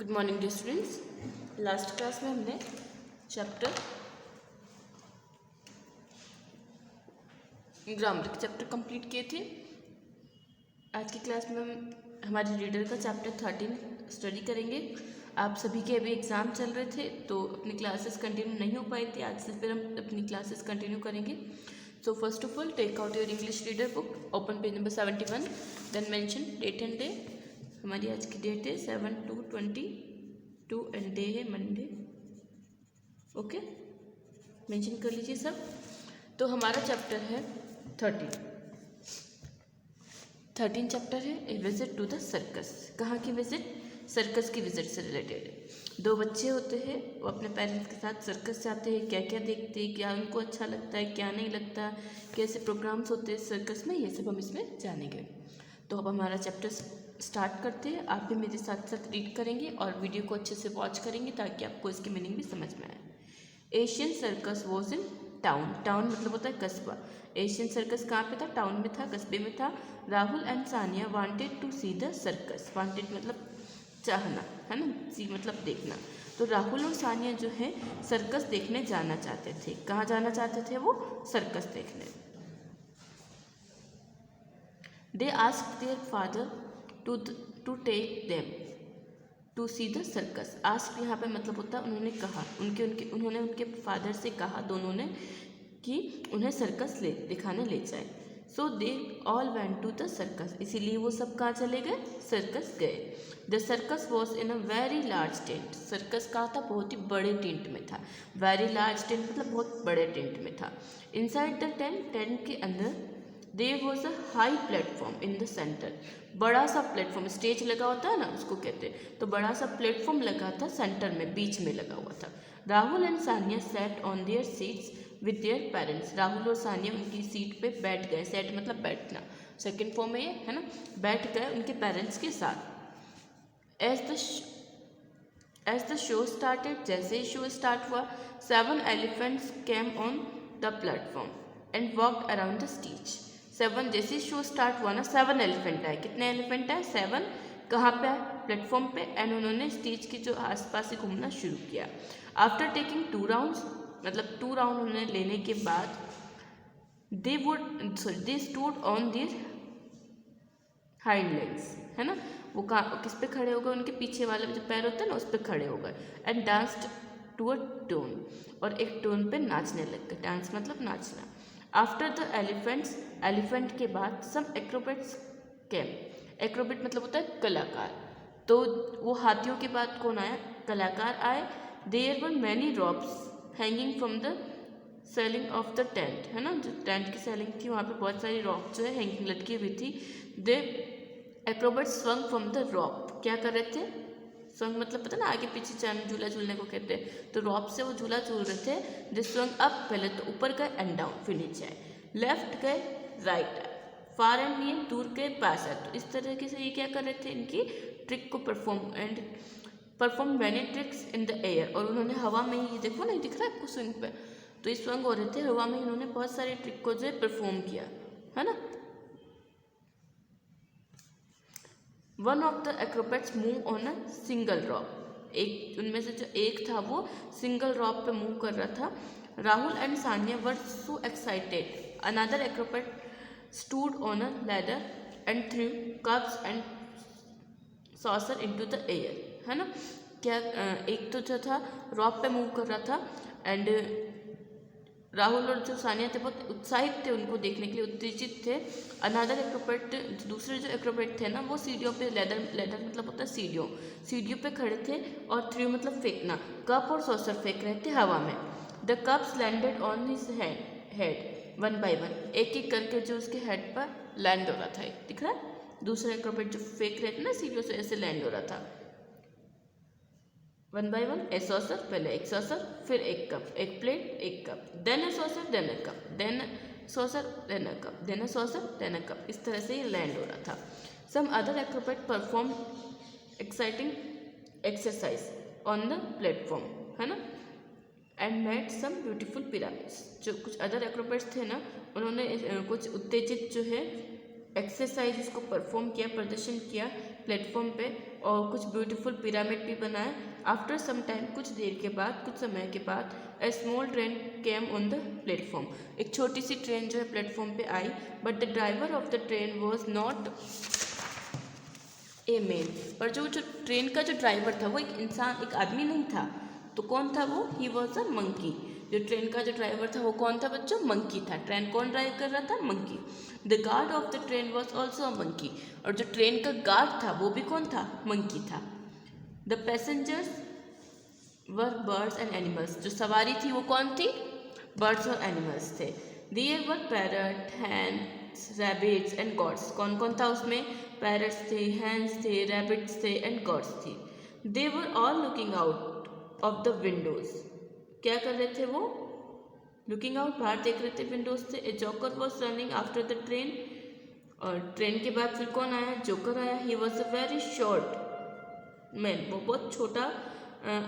Good morning dear students. Last class में हमने chapter grammar के चैप्टर कंप्लीट किए थे। आज की क्लास में हम हमारे रीडर का चैप्टर 13 स्टडी करेंगे। आप सभी के अभी एग्ज़ाम चल रहे थे तो अपनी क्लासेस कंटिन्यू नहीं हो पाई थी। आज से फिर हम अपनी क्लासेस कंटिन्यू करेंगे। So first of all take out your English reader book, open page number 71, then mention date and day. हमारी आज की डेट है 7/2/22 एंड डे है मंडे। ओके, मेंशन कर लीजिए सब। तो हमारा चैप्टर है 13 चैप्टर है ए विजिट टू द सर्कस। कहाँ की विजिट? सर्कस की विजिट से रिलेटेड है। दो बच्चे होते हैं, वो अपने पेरेंट्स के साथ सर्कस जाते हैं। क्या क्या देखते हैं, क्या उनको अच्छा लगता है, क्या नहीं लगता, कैसे प्रोग्राम्स होते हैं सर्कस में, ये सब हम इसमें जानेंगे। तो अब हमारा चैप्टर स्टार्ट करते हैं। आप भी मेरे साथ साथ रीड करेंगे और वीडियो को अच्छे से वॉच करेंगे ताकि आपको इसकी मीनिंग भी समझ में आए। Asian circus was in town. Town मतलब होता है कस्बा। एशियन सर्कस कहाँ पे था? टाउन में था, कस्बे में था। Rahul and Sania wanted to see the circus. Wanted मतलब चाहना, है ना, सी मतलब देखना। तो राहुल और सानिया जो है सर्कस देखने जाना चाहते थे। कहाँ जाना चाहते थे वो? सर्कस देखने। They asked their father to take them to see the circus. Ask यहाँ पे मतलब होता है उन्होंने कहा, उन्होंने उनके फादर से कहा दोनों ने कि उन्हें सर्कस दिखाने ले जाए। So they all went to the circus. इसीलिए वो सब कहाँ चले गए? सर्कस गए। The circus was in a very large tent. Circus कहाँ था? बहुत ही बड़े टेंट में था। Very large tent मतलब बहुत बड़े टेंट में था। Inside the tent, टेंट के अंदर There was a high platform in the center. बड़ा सा प्लेटफॉर्म, स्टेज लगा होता है ना, उसको कहते हैं। तो बड़ा सा प्लेटफॉर्म लगा था सेंटर में, बीच में लगा हुआ था। Rahul and Sania set on their seats with their parents. Rahul और सानिया उनकी सीट पे बैठ गए। सेट मतलब बैठना, सेकंड फॉर्म है ये, है ना। बैठ गए उनके पेरेंट्स के साथ। एज द शो स्टार्टेड, जैसे ही शो स्टार्ट हुआ, 7 elephants came on the platform and walked around the stage. 7 जैसे शो स्टार्ट हुआ ना, 7 एलिफेंट आए। कितने एलिफेंट आए? 7। कहाँ पे आए? प्लेटफॉर्म पे। एंड उन्होंने स्टेज के जो आसपास से घूमना शुरू किया। आफ्टर टेकिंग 2 राउंड्स, मतलब 2 राउंड उन्होंने लेने के बाद they stood on their hind legs, है ना। वो किस पे खड़े हो गए? उनके पीछे वाले जो पैर होते हैं ना, उस पर खड़े हो गए। And danced to a tone, और एक टोन पे नाचने लग गए। डांस मतलब नाचना। आफ्टर द एलिफेंट्स, एलिफेंट के बाद सम एक्रोबेट्स केम। एक्रोबेट मतलब होता है कलाकार। तो वो हाथियों के बाद कौन आया? कलाकार आए। There were many ropes hanging from the ceiling of the tent, है ना, जो टेंट की सेलिंग थी वहाँ पे बहुत सारी रॉप जो है हैंगिंग लटकी हुई थी। दे एक्रोबेट स्वंग फ्रॉम द रॉप। क्या कर रहे थे? स्वंग मतलब पता ना, आगे पीछे चैन झूला झूलने को कहते हैं। तो रॉप से वो झूला झूल रहे थे। दे स्वंग अप, पहले तो ऊपर गए, एंड डाउन, फिर नीचे आए। लेफ्ट गए, राइट आए, फार एंड नियर, दूर गए, पास आए। तो इस तरीके से ये क्या कर रहे थे? इनकी ट्रिक को perform many tricks in the air. और उन्होंने हवा में ही, देखो नहीं दिख रहा है आपको स्विंग पे, तो ये स्वंग हो रहे थे हवा में, इन्होंने बहुत सारे ट्रिक को जो है परफॉर्म किया, है ना। One of the acrobats move on a single rope. एक उनमें से जो एक था वो सिंगल रॉप पे मूव कर रहा था। Rahul and Sania were so excited. Another Acrobat stood on a ladder and through cups and saucer into the air, है ना। क्या एक तो जो था रॉप पे मूव कर रहा था, एंड राहुल और जो सानिया थे बहुत उत्साहित थे उनको देखने के लिए, उत्तेजित थे। अनदर एक्रोबेट, दूसरे जो एक्रोबेट थे ना, वो सीढ़ियों पे, लेदर मतलब होता है सीढ़ियों पे खड़े थे। और थ्रू मतलब फेंकना, कप और सॉसर फेंक रहे थे हवा में। The cups landed on his head one by one. एक एक करके जो उसके हेड पर लैंड हो रहा था। दिख रहा है? दूसरा एक्रोबेट जो फेंक रहे थे ना सीढ़ियों से, ऐसे लैंड हो रहा था one by one. A saucer, पहले एक सॉसर, फिर एक कप, एक प्लेट, एक cup, then a saucer, then a cup, then saucer, then a cup, then a saucer, then a cup. इस तरह से ये लैंड हो रहा था। Some other acrobat perform exciting exercise on the platform, है ना, and made some beautiful pyramids. जो कुछ अदर एक्रोबेट्स थे ना, उन्होंने कुछ उत्तेजित जो है एक्सरसाइज को परफॉर्म किया, प्रदर्शन किया प्लेटफॉर्म पे और कुछ ब्यूटीफुल पिरामिड भी बनाए। आफ्टर सम टाइम, कुछ देर के बाद, कुछ समय के बाद, a small train came on the platform, एक छोटी सी ट्रेन जो है प्लेटफॉर्म पे आई। But the driver of the train was not a man, पर जो ट्रेन का जो ड्राइवर था वो एक इंसान, एक आदमी नहीं था। तो कौन था वो? ही वॉज अ मंकी। जो ट्रेन का जो ड्राइवर था वो कौन था बच्चों? मंकी था। ट्रेन कौन ड्राइव कर रहा था? Monkey. The guard of the train was also a monkey, और जो ट्रेन का गार्ड था वो भी कौन था? मंकी था। The passengers were birds and animals, जो सवारी थी वो कौन थी? बर्ड्स और एनिमल्स थे। There were parrot, hens, rabbits and gods, कौन कौन था उसमें? पैरट्स थे, हैंस थे, रैबिट्स थे एंड गॉड्स थी। They were all looking out of the windows, क्या कर रहे थे वो? लुकिंग आउट, बाहर देख रहे थे विंडोज से। A joker was running after the train, और ट्रेन के बाद फिर कौन आया? जोकर आया। He was a very short man, वो बहुत छोटा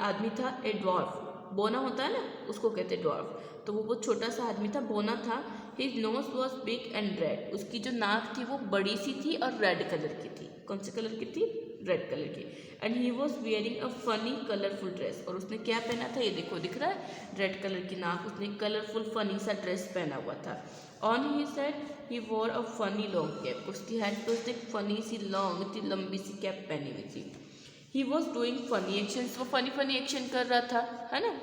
आदमी था। ए ड्वार्फ, बोना होता है ना, उसको कहते हैं ड्वार्फ, तो वो बहुत छोटा सा आदमी था, बोना था। His nose was big and red, उसकी जो नाक थी वो बड़ी सी थी और रेड कलर की थी। कौन से कलर की थी? रेड कलर की। And he was wearing a funny colourful dress, और उसने क्या पहना था? ये देखो, दिख रहा है? रेड कलर की नाक, उसने कलरफुल फनी सा ड्रेस पहना हुआ था। On he said he war a funny long cap, उसकी हेड पे उसने फनी सी लॉन्ग, इतनी लंबी सी कैप पहनी हुई थी। He was doing funny action, वो फनी फनी एक्शन कर रहा था, है ना।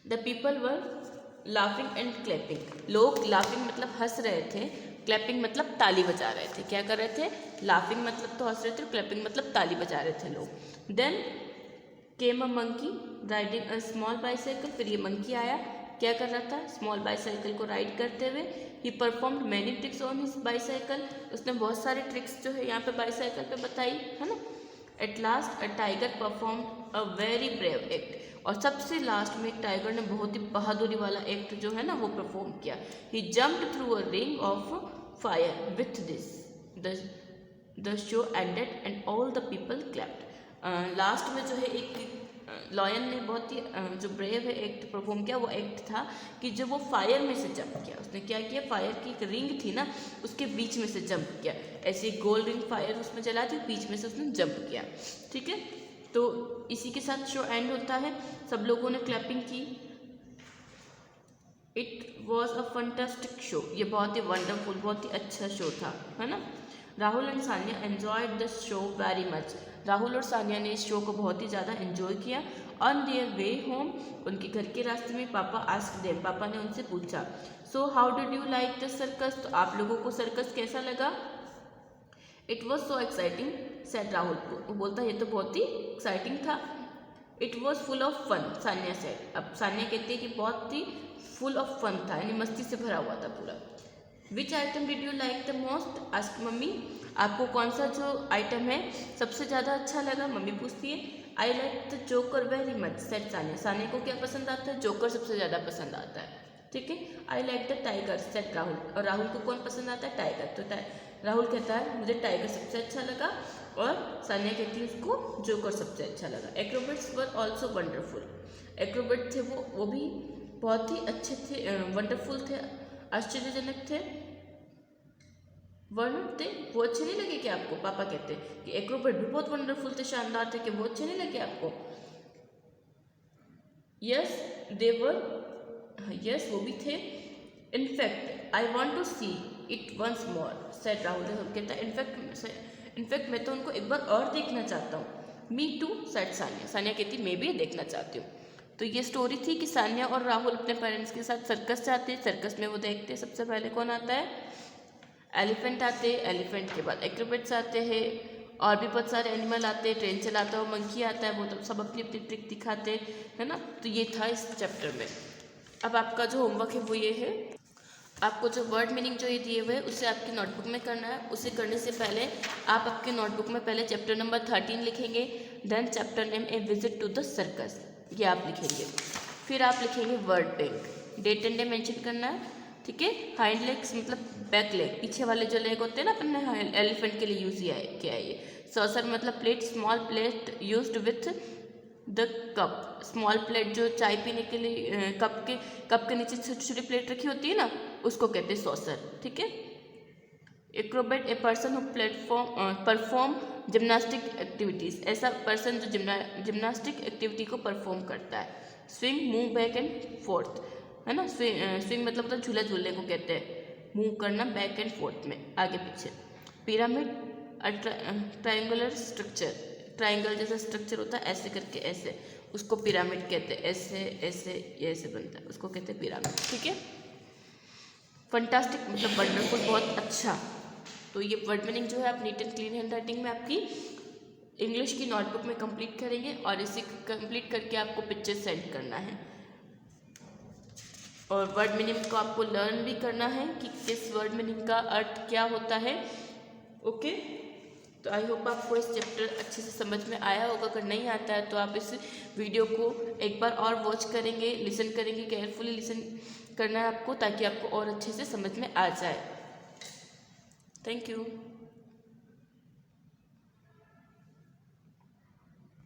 The people were laughing and clapping, लोग लाफिंग मतलब हंस रहे थे, क्लैपिंग मतलब ताली बजा रहे थे। क्या कर रहे थे? लाफिंग मतलब तो हंस रहे थे, क्लैपिंग मतलब ताली बजा रहे थे लोग। Then came a monkey riding a small bicycle, फिर ये मंकी आया, क्या कर रहा था? स्मॉल बाईसाइकिल को राइड करते हुए। ही performed many tricks on his bicycle, उसने बहुत सारे ट्रिक्स जो है यहाँ पे बाईसाइकिल पे बताई, है ना। At last a tiger performed a very brave act, और सबसे लास्ट में एक टाइगर ने बहुत ही बहादुरी वाला एक्ट जो है ना वो परफॉर्म किया। He jumped through a ring of fire with this the show ended and all the people clapped. Last में जो है एक लॉयन ने बहुत ही जो ब्रेव है एक्ट परफॉर्म किया, वो एक्ट था कि जब वो फायर में से जंप किया, उसने क्या किया? फायर की एक रिंग थी ना, उसके बीच में से जंप किया, ऐसी गोल रिंग फायर उसमें जला थी, बीच में से उसने जंप किया। ठीक है, तो इसी के साथ शो एंड होता है। सब लोगों ने क्लैपिंग की। It was a fantastic show, ये बहुत ही वंडरफुल, बहुत ही अच्छा शो था, है ना। Rahul and Sania enjoyed the show very much, Rahul और सानिया ने इस शो को बहुत ही ज़्यादा एंजॉय किया। ऑन देयर वे होम, उनके घर के रास्ते में पापा आस्क्ड देम, पापा ने उनसे पूछा, so how did you like the circus, तो आप लोगों को सर्कस कैसा लगा? It was so exciting said Rahul, वो बोलता ये तो बहुत ही एक्साइटिंग था। It was full of fun Sania said, अब सानिया कहती है कि बहुत ही फुल ऑफ फन था, यानी मस्ती से भरा हुआ था पूरा। विच item did you like the most, ask mummy, आपको कौन सा जो आइटम है सबसे ज़्यादा अच्छा लगा? मम्मी पूछती है। I like the joker very much said Sania, Sania को क्या पसंद आता है? जोकर सबसे ज़्यादा पसंद आता है। ठीक है, I like the tiger said Rahul, और राहुल को कौन पसंद आता है? टाइगर, तो राहुल कहता है मुझे टाइगर सबसे अच्छा लगा, और सानिया कहती है उसको जोकर सबसे अच्छा लगा। एक्रोबेट्स वर ऑल्सो वंडरफुल, एक्रोबेट थे वो भी बहुत ही अच्छे थे, वंडरफुल थे, आश्चर्यजनक थे, वर्णन थे। वो अच्छे नहीं लगे क्या आपको? पापा कहते कि एक्रोबेट भी बहुत वंडरफुल थे, शानदार थे, कि वो अच्छे नहीं लगे आपको? यस देवर, यस वो भी थे। In fact I want to see it once more said Rahul, कहता है इनफैक्ट मैं तो उनको एक बार और देखना चाहता हूँ। Me too said Sania, Sania कहती मैं भी देखना चाहती हूँ। तो ये स्टोरी थी कि सानिया और राहुल अपने पेरेंट्स के साथ सर्कस जाते हैं, सर्कस में वो देखते हैं सबसे पहले कौन आता है? एलिफेंट आते हैं, एलिफेंट के बाद एक्रोबेट्स आते हैं, और भी बहुत सारे एनिमल आते हैं, ट्रेन चलाता हुआ मंकी आता है, वो तो सब अपनी अपनी ट्रिक दिखाते हैं, है ना। तो ये था इस चैप्टर में। अब आपका जो होमवर्क है वो ये है, आपको जो वर्ड मीनिंग जो ये दिए हुए हैं उसे आपकी नोटबुक में करना है। उसे करने से पहले आप आपके नोटबुक में पहले चैप्टर नंबर 13 लिखेंगे, then chapter name a visit to the circus, ये आप लिखेंगे। फिर आप लिखेंगे word bank, date and day mention करना है। ठीक है, हाइंड लेग्स मतलब बैक लेग, पीछे वाले जो लेग होते हैं ना अपने एलिफेंट के लिए यूज किया है ये। सॉसर मतलब plate, small plate used with the cup, small plate जो चाय पीने के लिए कप के नीचे छोटी छोटी प्लेट रखी होती है ना, उसको कहते हैं सॉसर। ठीक है, Acrobat a person who perform gymnastic activities, ऐसा पर्सन जो जिम्नास्टिक एक्टिविटी को परफॉर्म करता है। Swing, move back and fourth, है ना। स्विंग मतलब होता है झूला झूलने को कहते हैं, मूव करना बैक एंड फोर्थ में, आगे पीछे। पिरामिड, ट्राइंगुलर स्ट्रक्चर, ट्राइंगल जैसा स्ट्रक्चर होता है ऐसे करके, ऐसे, उसको पिरामिड कहते हैं। ऐसे ऐसे ये ऐसे बनता है, उसको कहते हैं पिरामिड, ठीक है। फंटास्टिक मतलब वंडरफुल, बहुत अच्छा। तो ये वर्ड मीनिंग जो है आप neat and clean hand writing में आपकी इंग्लिश की नोटबुक में कंप्लीट करेंगे, और इसे कंप्लीट करके आपको पिक्चर सेंड करना है, और वर्ड मीनिंग को आपको लर्न भी करना है कि किस वर्ड मीनिंग का अर्थ क्या होता है। ओके, तो आई होप आपको इस चैप्टर अच्छे से समझ में आया होगा। अगर नहीं आता है तो आप इस वीडियो को एक बार और वॉच करेंगे, लिसन करेंगे, केयरफुली लिसन करना है आपको, ताकि आपको और अच्छे से समझ में आ जाए। Thank you.